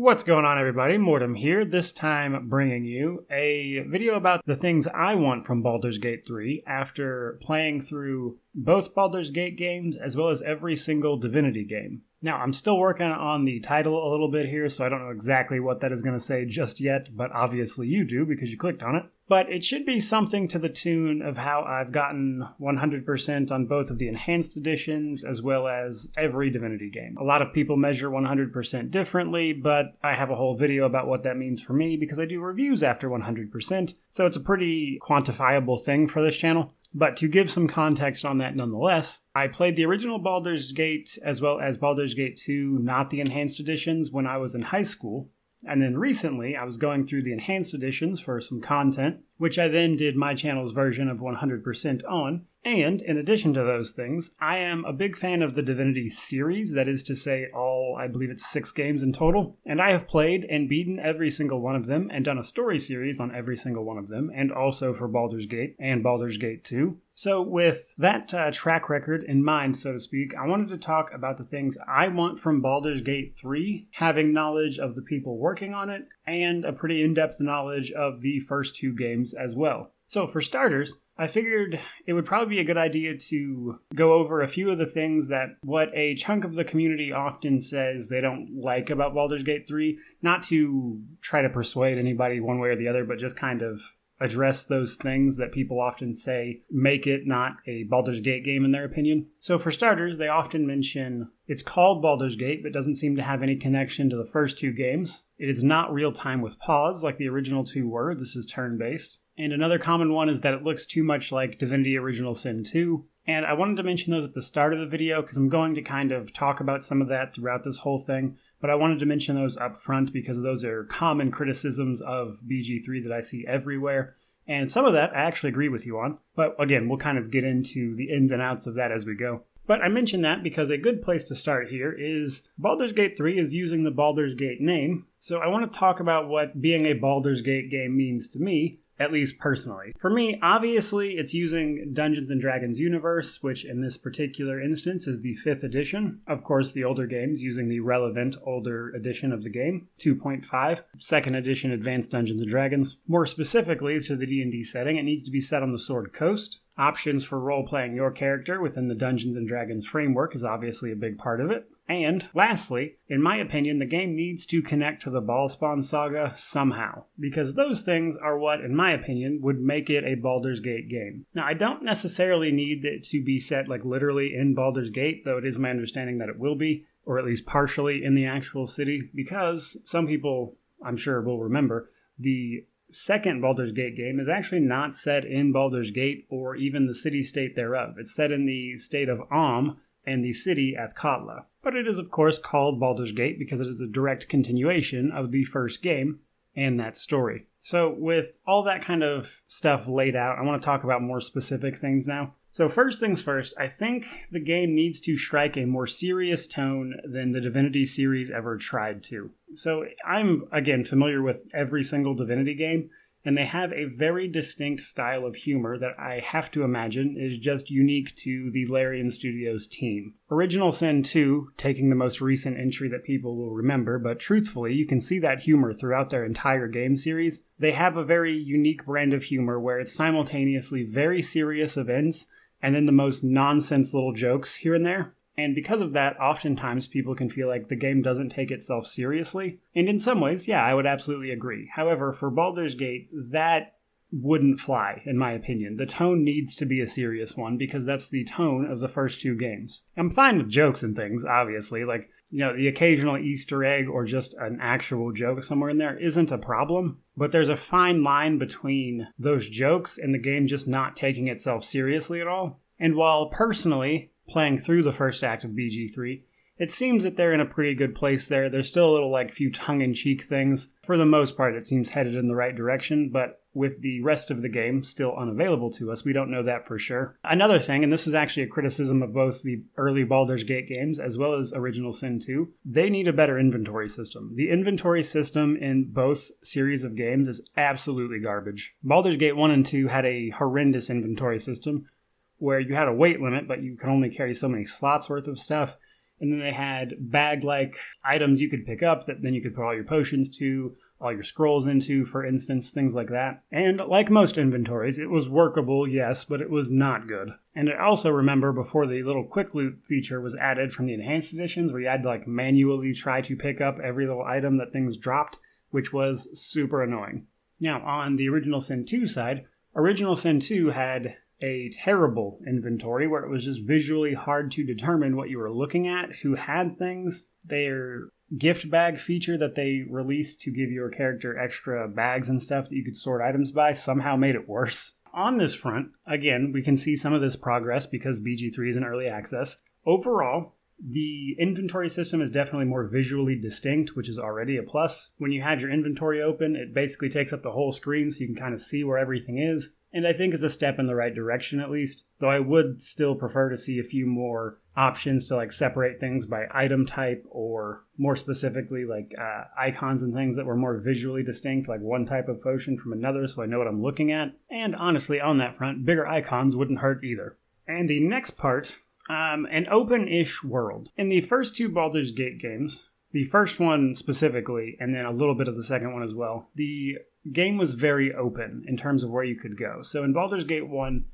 What's going on, everybody? Mortem here, this time bringing you a video about the things I want from Baldur's Gate 3 after playing through both Baldur's Gate games as well as every single Divinity game. Now, I'm still working on the title a little bit here, so I don't know exactly what that is going to say just yet, but obviously you do because you clicked on it. But it should be something to the tune of how I've gotten 100% on both of the enhanced editions as well as every Divinity game. A lot of people measure 100% differently, but I have a whole video about what that means for me because I do reviews after 100%, so it's a pretty quantifiable thing for this channel. But to give some context on that nonetheless, I played the original Baldur's Gate as well as Baldur's Gate 2, not the enhanced editions, when I was in high school. And then recently, I was going through the enhanced editions for some content, which I then did my channel's version of 100% on. And in addition to those things, I am a big fan of the Divinity series, that is to say I believe it's 6 games in total. And I have played and beaten every single one of them and done a story series on every single one of them, and also for Baldur's Gate and Baldur's Gate 2. So with that track record in mind, so to speak, I wanted to talk about the things I want from Baldur's Gate 3, having knowledge of the people working on it, and a pretty in-depth knowledge of the first 2 games as well. So for starters, I figured it would probably be a good idea to go over a few of the things that what a chunk of the community often says they don't like about Baldur's Gate 3, not to try to persuade anybody one way or the other, but just kind of address those things that people often say make it not a Baldur's Gate game in their opinion. So for starters, they often mention it's called Baldur's Gate, but doesn't seem to have any connection to the first 2 games. It is not real-time with pause like the original 2 were. This is turn-based. And another common one is that it looks too much like Divinity Original Sin 2. And I wanted to mention those at the start of the video because I'm going to kind of talk about some of that throughout this whole thing. But I wanted to mention those up front because those are common criticisms of BG3 that I see everywhere. And some of that I actually agree with you on. But again, we'll kind of get into the ins and outs of that as we go. But I mention that because a good place to start here is Baldur's Gate 3 is using the Baldur's Gate name. So I want to talk about what being a Baldur's Gate game means to me, at least personally. For me, obviously, it's using Dungeons & Dragons universe, which in this particular instance is the 5th edition. Of course, the older games using the relevant older edition of the game, 2.5, 2nd edition Advanced Dungeons & Dragons. More specifically to the D&D setting, it needs to be set on the Sword Coast. Options for role-playing your character within the Dungeons & Dragons framework is obviously a big part of it. And, lastly, in my opinion, the game needs to connect to the Ballspawn saga somehow, because those things are what, in my opinion, would make it a Baldur's Gate game. Now, I don't necessarily need it to be set, literally in Baldur's Gate, though it is my understanding that it will be, or at least partially in the actual city, because some people, I'm sure, will remember, the second Baldur's Gate game is actually not set in Baldur's Gate or even the city-state thereof. It's set in the state of Amn and the city Athkatla. But it is, of course, called Baldur's Gate because it is a direct continuation of the first game and that story. So with all that kind of stuff laid out, I want to talk about more specific things now. So first things first, I think the game needs to strike a more serious tone than the Divinity series ever tried to. So I'm, again, familiar with every single Divinity game, and they have a very distinct style of humor that I have to imagine is just unique to the Larian Studios team. Original Sin 2, taking the most recent entry that people will remember, but truthfully, you can see that humor throughout their entire game series. They have a very unique brand of humor where it's simultaneously very serious events and then the most nonsense little jokes here and there. And because of that, oftentimes people can feel like the game doesn't take itself seriously. And in some ways, yeah, I would absolutely agree. However, for Baldur's Gate, that wouldn't fly, in my opinion. The tone needs to be a serious one because that's the tone of the first 2 games. I'm fine with jokes and things, obviously. The occasional Easter egg or just an actual joke somewhere in there isn't a problem. But there's a fine line between those jokes and the game just not taking itself seriously at all. And while personally playing through the first act of BG3, it seems that they're in a pretty good place there. There's still a little few tongue-in-cheek things. For the most part, it seems headed in the right direction, but with the rest of the game still unavailable to us, we don't know that for sure. Another thing, and this is actually a criticism of both the early Baldur's Gate games as well as Original Sin 2, they need a better inventory system. The inventory system in both series of games is absolutely garbage. Baldur's Gate 1 and 2 had a horrendous inventory system where you had a weight limit, but you could only carry so many slots worth of stuff. And then they had bag-like items you could pick up that then you could put all your potions to, all your scrolls into, for instance, things like that. And like most inventories, it was workable, yes, but it was not good. And I also remember before the little quick loot feature was added from the enhanced editions, where you had to like manually try to pick up every little item that things dropped, which was super annoying. Now, on the Original Sin 2 side, Original Sin 2 had a terrible inventory where it was just visually hard to determine what you were looking at, who had things. Their gift bag feature that they released to give your character extra bags and stuff that you could sort items by somehow made it worse. On this front, again, we can see some of this progress because BG3 is in early access. Overall, the inventory system is definitely more visually distinct, which is already a plus. When you have your inventory open, it basically takes up the whole screen so you can kind of see where everything is. And I think is a step in the right direction at least, though I would still prefer to see a few more options to like separate things by item type, or more specifically like icons and things that were more visually distinct, like one type of potion from another so I know what I'm looking at. And honestly, on that front, bigger icons wouldn't hurt either. And the next part, an open-ish world. In the first two Baldur's Gate games, the first one specifically, and then a little bit of the second one as well, the game was very open in terms of where you could go. So in Baldur's Gate 1,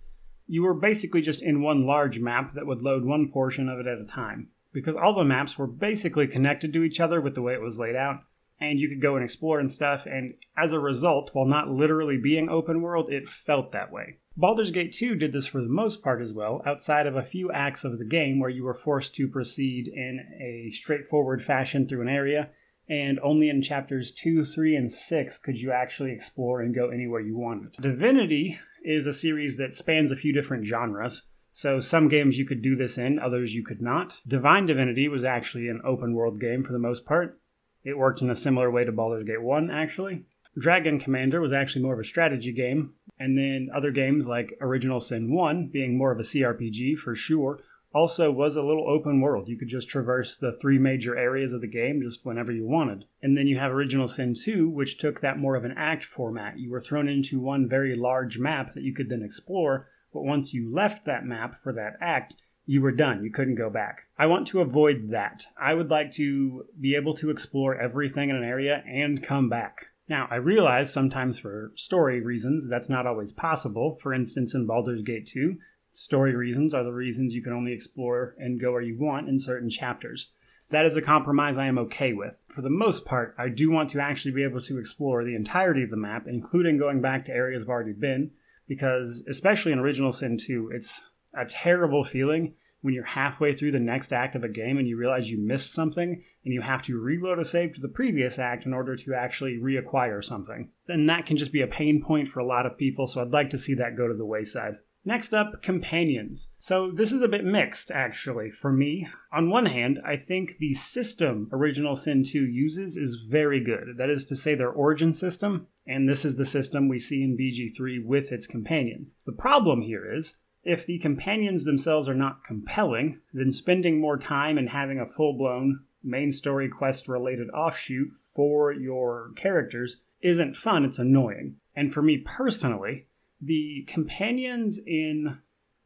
you were basically just in one large map that would load one portion of it at a time, because all the maps were basically connected to each other with the way it was laid out, and you could go and explore and stuff, and as a result, while not literally being open world, it felt that way. Baldur's Gate 2 did this for the most part as well, outside of a few acts of the game where you were forced to proceed in a straightforward fashion through an area, and only in chapters 2, 3, and 6 could you actually explore and go anywhere you wanted. Divinity is a series that spans a few different genres, so some games you could do this in, others you could not. Divine Divinity was actually an open world game for the most part. It worked in a similar way to Baldur's Gate 1, actually. Dragon Commander was actually more of a strategy game, and then other games like Original Sin 1, being more of a CRPG for sure, also was a little open world. You could just traverse the three major areas of the game just whenever you wanted. And then you have Original Sin 2, which took that more of an act format. You were thrown into one very large map that you could then explore, but once you left that map for that act, you were done. You couldn't go back. I want to avoid that. I would like to be able to explore everything in an area and come back. Now, I realize sometimes for story reasons that's not always possible. For instance, in Baldur's Gate 2, story reasons are the reasons you can only explore and go where you want in certain chapters. That is a compromise I am okay with. For the most part, I do want to actually be able to explore the entirety of the map, including going back to areas I've already been, because especially in Original Sin 2, it's a terrible feeling when you're halfway through the next act of a game and you realize you missed something and you have to reload a save to the previous act in order to actually reacquire something. Then that can just be a pain point for a lot of people, so I'd like to see that go to the wayside. Next up, companions. So this is a bit mixed, actually, for me. On one hand, I think the system Original Sin 2 uses is very good. That is to say, their origin system, and this is the system we see in BG3 with its companions. The problem here is, if the companions themselves are not compelling, then spending more time and having a full-blown main story quest-related offshoot for your characters isn't fun, it's annoying. And for me personally, the companions in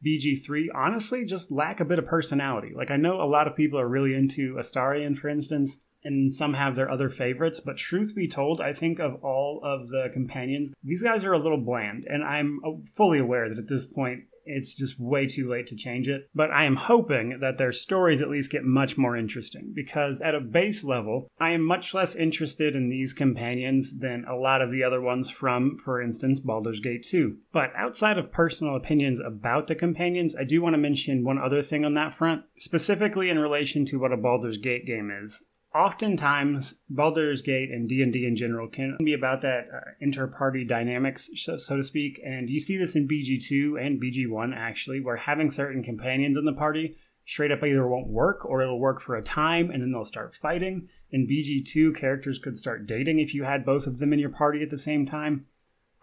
BG3 honestly just lack a bit of personality. Like, I know a lot of people are really into Astarion, for instance, and some have their other favorites, but truth be told, I think of all of the companions, these guys are a little bland, and I'm fully aware that at this point, it's just way too late to change it. But I am hoping that their stories at least get much more interesting, because at a base level, I am much less interested in these companions than a lot of the other ones from, for instance, Baldur's Gate 2. But outside of personal opinions about the companions, I do want to mention one other thing on that front, specifically in relation to what a Baldur's Gate game is. Oftentimes, Baldur's Gate and D&D in general can be about that interparty dynamics, so to speak, and you see this in BG2 and BG1, actually, where having certain companions in the party straight up either won't work, or it'll work for a time, and then they'll start fighting. In BG2, characters could start dating if you had both of them in your party at the same time.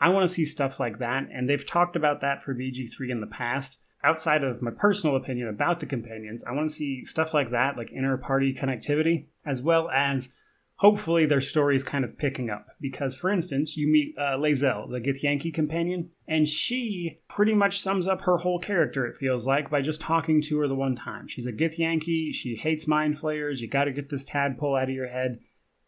I want to see stuff like that, and they've talked about that for BG3 in the past. Outside of my personal opinion about the companions, I want to see stuff like that, like inter-party connectivity, as well as hopefully their story is kind of picking up. Because, for instance, you meet Lae'zel, the Githyanki companion, and she pretty much sums up her whole character, it feels like, by just talking to her the one time. She's a Githyanki, she hates mind flayers, you gotta get this tadpole out of your head.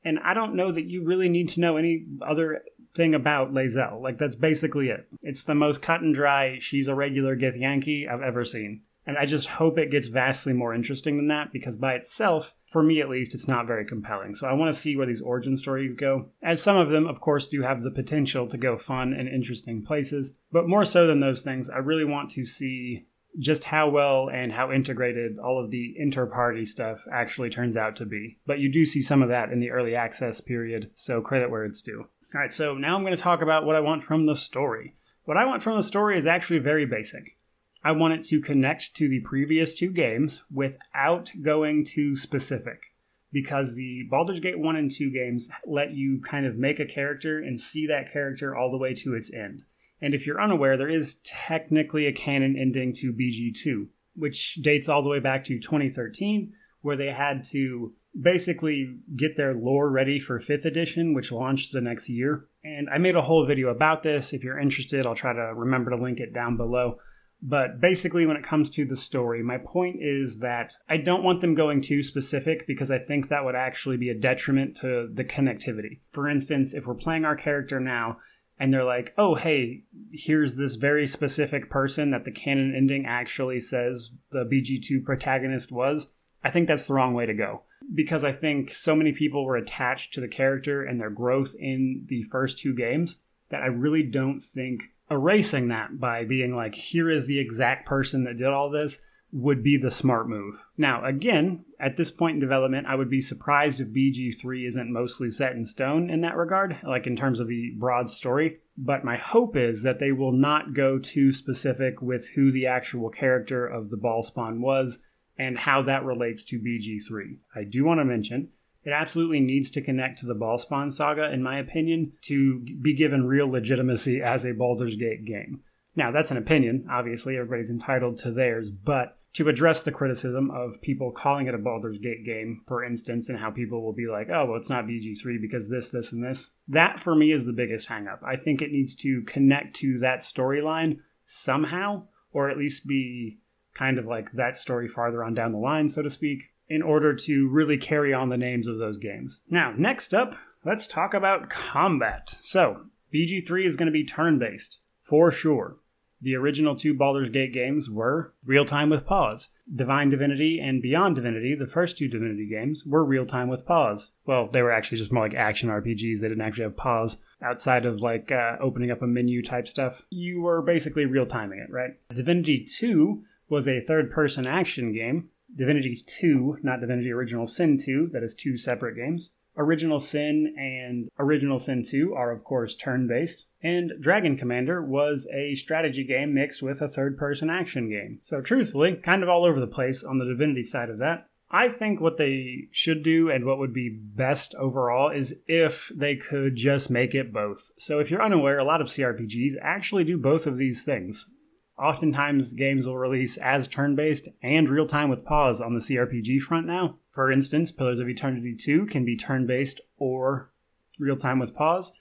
And I don't know that you really need to know any other thing about Lae'zel. Like, that's basically it. It's the most cut and dry, she's a regular Githyanki I've ever seen. And I just hope it gets vastly more interesting than that, because by itself, for me at least, it's not very compelling. So I want to see where these origin stories go, as some of them, of course, do have the potential to go fun and interesting places. But more so than those things, I really want to see just how well and how integrated all of the inter-party stuff actually turns out to be. But you do see some of that in the early access period, so credit where it's due. Alright, so now I'm going to talk about what I want from the story. What I want from the story is actually very basic. I want it to connect to the previous 2 games without going too specific, because the Baldur's Gate 1 and 2 games let you kind of make a character and see that character all the way to its end. And if you're unaware, there is technically a canon ending to BG2, which dates all the way back to 2013, where they had to basically get their lore ready for 5th edition, which launched the next year. And I made a whole video about this. If you're interested, I'll try to remember to link it down below. But basically, when it comes to the story, my point is that I don't want them going too specific, because I think that would actually be a detriment to the connectivity. For instance, if we're playing our character now, and they're like, oh, hey, here's this very specific person that the canon ending actually says the BG2 protagonist was, I think that's the wrong way to go. Because I think so many people were attached to the character and their growth in the first 2 games that I really don't think erasing that by being like, here is the exact person that did all this, would be the smart move. Now, again, at this point in development, I would be surprised if BG3 isn't mostly set in stone in that regard, like in terms of the broad story. But my hope is that they will not go too specific with who the actual character of the Ballspawn was and how that relates to BG3. I do want to mention, it absolutely needs to connect to the Ballspawn saga, in my opinion, to be given real legitimacy as a Baldur's Gate game. Now, that's an opinion. Obviously, everybody's entitled to theirs, but to address the criticism of people calling it a Baldur's Gate game, for instance, and how people will be like, oh, well, it's not BG3 because this, and this, that for me is the biggest hang-up. I think it needs to connect to that storyline somehow, or at least be kind of like that story farther on down the line, so to speak, in order to really carry on the names of those games. Now, next up, let's talk about combat. So, BG3 is going to be turn-based, for sure. The original 2 Baldur's Gate games were real-time with pause. Divine Divinity and Beyond Divinity, the first 2 Divinity games, were real-time with pause. Well, they were actually just more like action RPGs. They didn't actually have pause outside of like opening up a menu type stuff. You were basically real-timing it, right? Divinity 2 was a third-person action game. Divinity 2, not Divinity Original Sin 2, that is 2 separate games. Original Sin and Original Sin 2 are, of course, turn-based. And Dragon Commander was a strategy game mixed with a third-person action game. So truthfully, kind of all over the place on the Divinity side of that. I think what they should do and what would be best overall is if they could just make it both. So if you're unaware, a lot of CRPGs actually do both of these things. Oftentimes, games will release as turn-based and real-time with pause on the CRPG front now. For instance, Pillars of Eternity 2 can be turn-based or real-time with pause.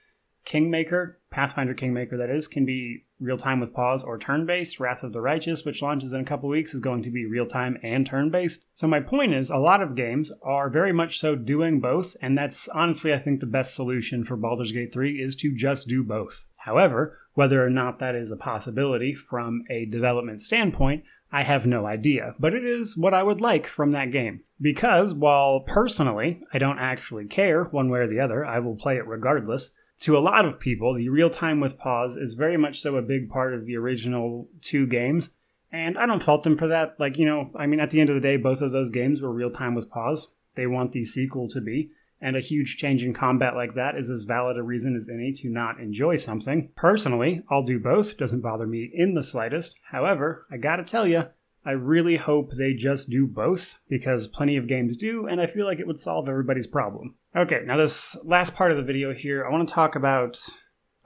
Kingmaker, Pathfinder Kingmaker that is, can be real-time with pause or turn-based. Wrath of the Righteous, which launches in a couple weeks, is going to be real-time and turn-based. So my point is, a lot of games are very much so doing both, and that's honestly, I think, the best solution for Baldur's Gate 3 is to just do both. However, whether or not that is a possibility from a development standpoint, I have no idea, but it is what I would like from that game. Because while personally, I don't actually care one way or the other, I will play it regardless, to a lot of people, the real-time with pause is very much so a big part of the original 2 games, and I don't fault them for that. Like, you know, I mean, at the end of the day, both of those games were real-time with pause. They want the sequel to be. And a huge change in combat like that is as valid a reason as any to not enjoy something. Personally, I'll do both. Doesn't bother me in the slightest. However, I gotta tell you, I really hope they just do both, because plenty of games do, and I feel like it would solve everybody's problem. Okay, now this last part of the video here, I want to talk about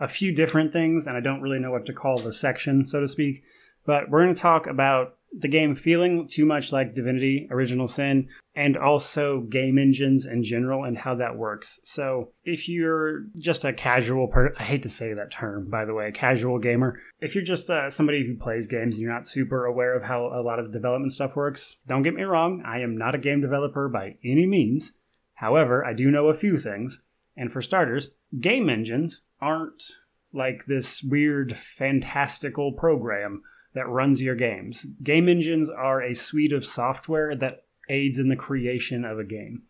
a few different things, and I don't really know what to call the section, so to speak. But we're going to talk about the game feeling too much like Divinity Original Sin, and also game engines in general and how that works. So if you're just a casual I hate to say that term, by the way, casual gamer. If you're just somebody who plays games and you're not super aware of how a lot of development stuff works, don't get me wrong, I am not a game developer by any means. However, I do know a few things. And for starters, game engines aren't like this weird, fantastical program that runs your games. Game engines are a suite of software that aids in the creation of a game.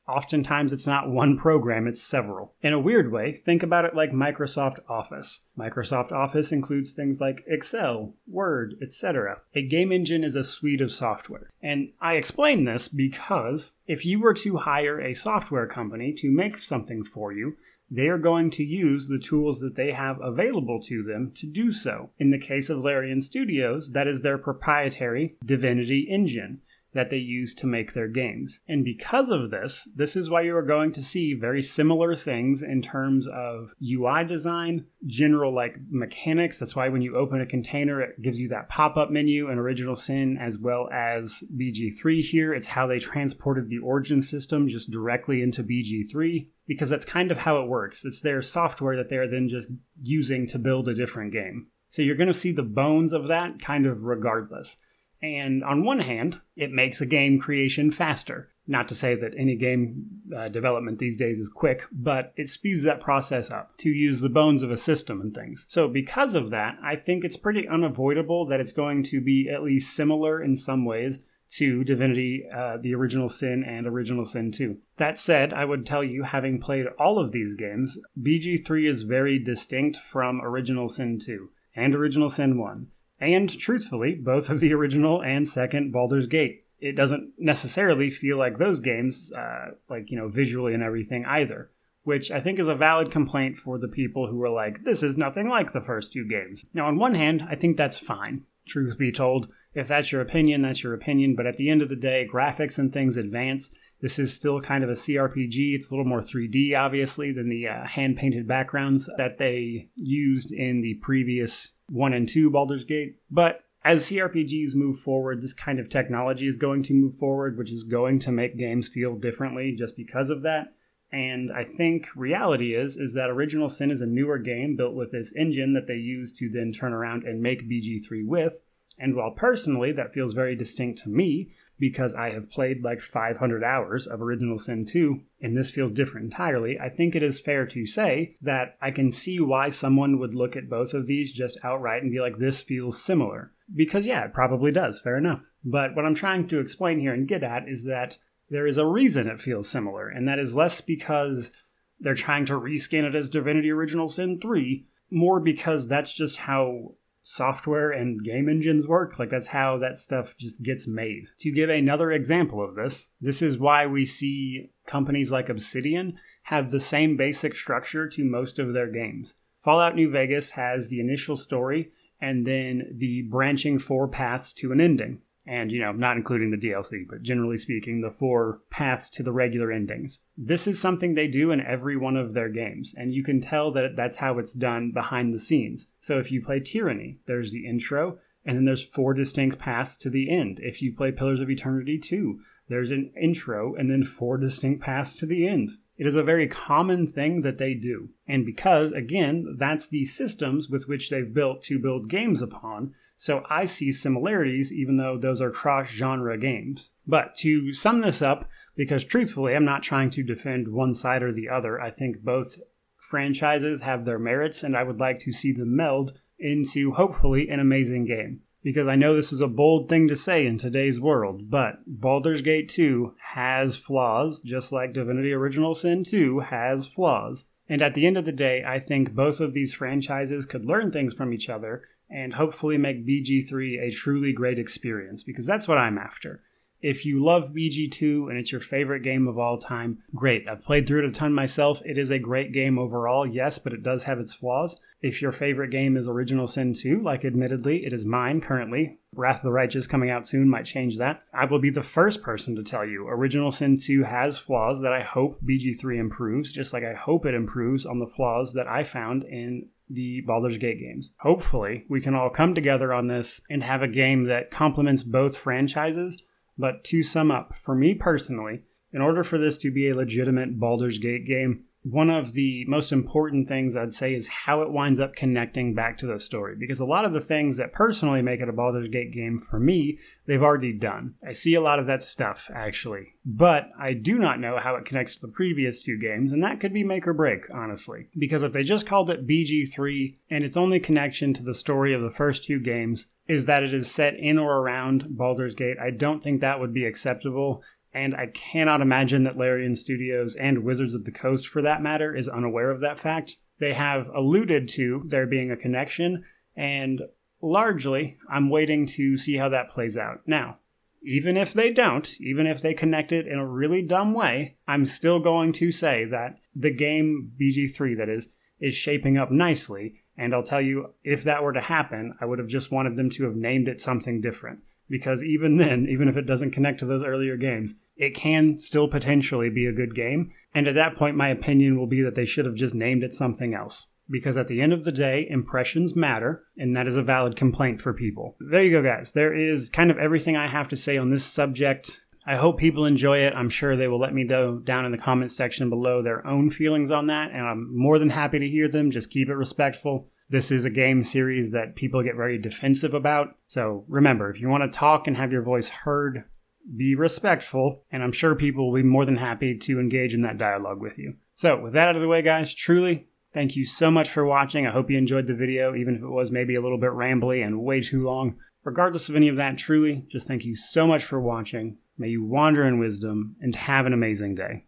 Oftentimes, it's not one program, it's several. In a weird way, think about it like Microsoft Office. Microsoft Office includes things like Excel, Word, etc. A game engine is a suite of software. And I explain this because if you were to hire a software company to make something for you, they are going to use the tools that they have available to them to do so. In the case of Larian Studios, that is their proprietary Divinity engine that they use to make their games. And because of this, this is why you are going to see very similar things in terms of UI design, general mechanics. That's why when you open a container, it gives you that pop-up menu in Original Sin as well as BG3 here. It's how they transported the origin system just directly into BG3, because that's kind of how it works. It's their software that they're then just using to build a different game. So you're going to see the bones of that kind of regardless. And on one hand, it makes a game creation faster. Not to say that any game development these days is quick, but it speeds that process up to use the bones of a system and things. So because of that, I think it's pretty unavoidable that it's going to be at least similar in some ways to Divinity, the Original Sin, and Original Sin 2. That said, I would tell you, having played all of these games, BG3 is very distinct from Original Sin 2 and Original Sin 1. And truthfully, both of the original and second Baldur's Gate. It doesn't necessarily feel like those games, visually and everything either, which I think is a valid complaint for the people who are like, this is nothing like the first two games. Now, on one hand, I think that's fine. Truth be told, if that's your opinion, that's your opinion, but at the end of the day, graphics and things advance. This is still kind of a CRPG. It's a little more 3D, obviously, than the hand-painted backgrounds that they used in the previous 1 and 2 Baldur's Gate. But as CRPGs move forward, this kind of technology is going to move forward, which is going to make games feel differently just because of that. And I think reality is that Original Sin is a newer game built with this engine that they use to then turn around and make BG3 with. And while personally that feels very distinct to me, because I have played 500 hours of Original Sin 2, and this feels different entirely, I think it is fair to say that I can see why someone would look at both of these just outright and be like, this feels similar. Because yeah, it probably does, fair enough. But what I'm trying to explain here and get at is that there is a reason it feels similar, and that is less because they're trying to reskin it as Divinity Original Sin 3, more because that's just how software and game engines work. That's how that stuff just gets made. To give another example of this, this is why we see companies like Obsidian have the same basic structure to most of their games. Fallout New Vegas has the initial story and then the branching 4 paths to an ending. And, not including the DLC, but generally speaking, the 4 paths to the regular endings. This is something they do in every one of their games, and you can tell that that's how it's done behind the scenes. So if you play Tyranny, there's the intro, and then there's 4 distinct paths to the end. If you play Pillars of Eternity 2, there's an intro, and then 4 distinct paths to the end. It is a very common thing that they do. And because, again, that's the systems with which they've built to build games upon, so I see similarities, even though those are cross-genre games. But to sum this up, because truthfully, I'm not trying to defend one side or the other, I think both franchises have their merits, and I would like to see them meld into, hopefully, an amazing game. Because I know this is a bold thing to say in today's world, but Baldur's Gate 2 has flaws, just like Divinity Original Sin 2 has flaws. And at the end of the day, I think both of these franchises could learn things from each other and hopefully make BG3 a truly great experience, because that's what I'm after. If you love BG2 and it's your favorite game of all time, great. I've played through it a ton myself. It is a great game overall, yes, but it does have its flaws. If your favorite game is Original Sin 2, admittedly, it is mine currently. Wrath of the Righteous coming out soon might change that. I will be the first person to tell you Original Sin 2 has flaws that I hope BG3 improves, just like I hope it improves on the flaws that I found in the Baldur's Gate games. Hopefully, we can all come together on this and have a game that complements both franchises. But to sum up, for me personally, in order for this to be a legitimate Baldur's Gate game, one of the most important things I'd say is how it winds up connecting back to the story. Because a lot of the things that personally make it a Baldur's Gate game for me, they've already done. I see a lot of that stuff, actually. But I do not know how it connects to the previous two games, and that could be make or break, honestly. Because if they just called it BG3, and its only connection to the story of the first two games is that it is set in or around Baldur's Gate, I don't think that would be acceptable. And I cannot imagine that Larian Studios and Wizards of the Coast, for that matter, is unaware of that fact. They have alluded to there being a connection, and largely, I'm waiting to see how that plays out. Now, even if they don't, even if they connect it in a really dumb way, I'm still going to say that the game, BG3 that is shaping up nicely, and I'll tell you, if that were to happen, I would have just wanted them to have named it something different. Because even then, even if it doesn't connect to those earlier games, it can still potentially be a good game. And at that point, my opinion will be that they should have just named it something else. Because at the end of the day, impressions matter, and that is a valid complaint for people. There you go, guys. There is kind of everything I have to say on this subject. I hope people enjoy it. I'm sure they will let me know down in the comments section below their own feelings on that, and I'm more than happy to hear them. Just keep it respectful. This is a game series that people get very defensive about. So remember, if you want to talk and have your voice heard, be respectful, and I'm sure people will be more than happy to engage in that dialogue with you. So with that out of the way, guys, truly, thank you so much for watching. I hope you enjoyed the video, even if it was maybe a little bit rambly and way too long. Regardless of any of that, truly, just thank you so much for watching. May you wander in wisdom and have an amazing day.